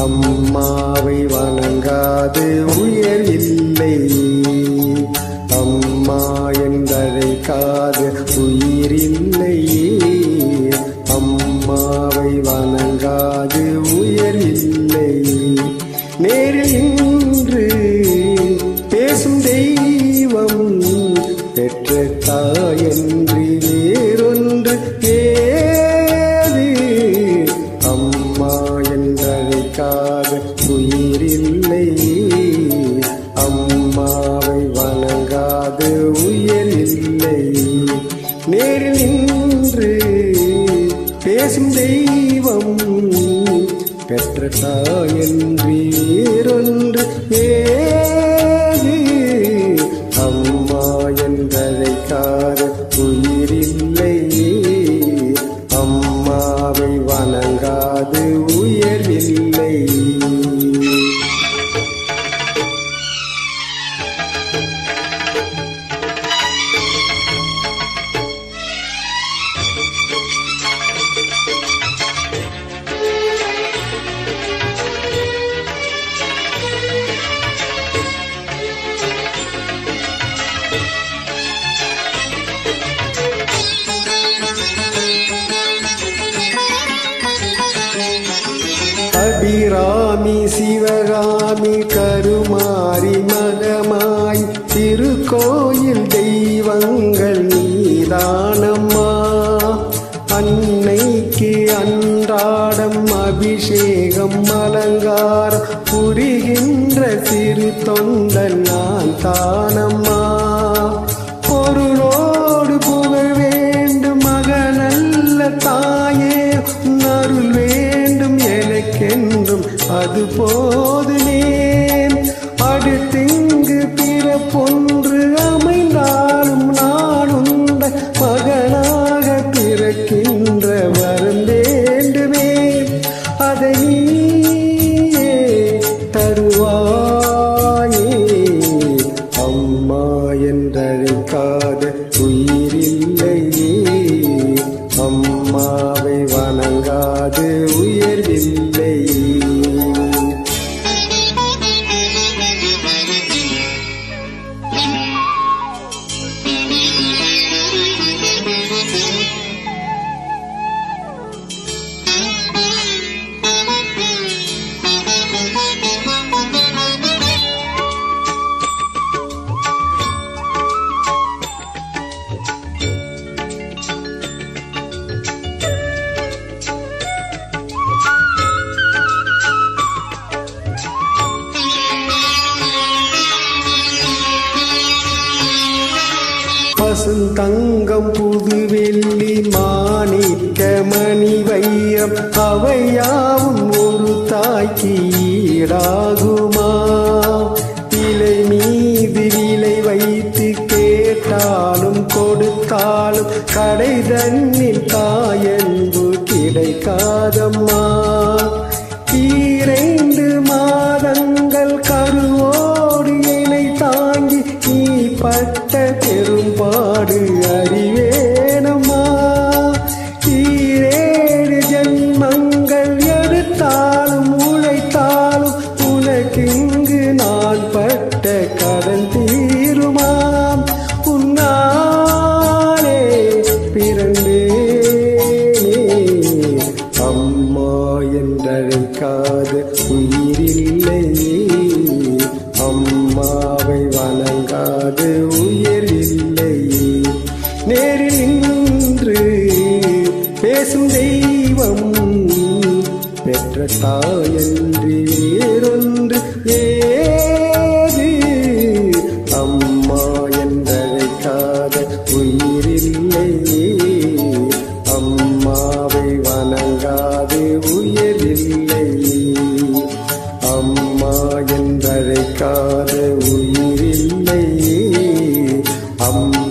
அம்மாவை வணங்காது உயர் இல்லை. அம்மா என்றழைக்காது உயிரில்லை. அம்மாவை வணங்காது உயர் இல்லை. நேரில் நின்று பேசும் தெய்வம் பெற்ற தாயன்றி வேறொன்று ஏது. அம்மா என்றழைக்காத உயிரில்லை. அம்மாவை வணங்காது உயர் இல்லை. நேரில் நின்று பேசும் தெய்வம் பெற்ற தாயன்றி வேறொன்று ஏது. அம்மா என்றழைக்காத உயிரில்லை. அம்மாவை வணங்காது உயர்வில்லை. அபிராமி சிவகாமி கருமாரி மகமாய் திருக்கோயில் தெய்வங்கள் நீதானம்மா. அன்னைக்கு அன்றாடம் அபிஷேகம் அலங்காரம் புரிகின்ற சிறு தொண்டன் நான் தானம்மா. பொருளோடு புகழ் வேண்டும் மகனல்ல தாயே, அருள் வேண்டும் எனக்கென்றும் அது போதுமே. அடுத்திங்கு பிறப்பொன்று அமைந்தாலும் நான் உண்ட மகனாக பிறக்கின்ற வரம் வேண்டுமே. அதை நீயே தருவாயே. அம்மா என்றழைக்காத உயிரில்லையே. அம்மாவை வணங்காது உயர்வில்லை. பசுந்தங்கம் புது வெள்ளி மாணிக்க மணி வைரம் அவையாவும் ஒரு தாய்க்கு ஈடாகுமா. இலை மீது விலை வைத்து கேட்டாலும் கொடுத்தாலும் கடை தன்னில் தாயன்பு கிடைக்காதம்மா. 2 மாதங்கள் கருவோடு என்னை தாங்கி நீ பட்ட பெரும்பாடு அறிவேனம்மா. 7 ஜென்மங்கள் எடுத்தாலும் உழைத்தாலும் உனக்கிங்கு நான் பட்ட கடன் தீருமாம். உன்னாலே பிறந்தேனே. அம்மா என்றழைக்காத உயிரில்லையே. அம்மாவை வணங்காது உயர்வில்லை. நேரில் நின்று பேசும் தெய்வம் பெற்ற தாயன்றி வேறொன்று ஏது. அம்மா என்றழைக்காத உயிரில்லை. அம்மாவை வணங்காது உயர்வில்லை. அம்மா என்றழைக்காத உயிரில்லை. அம்மா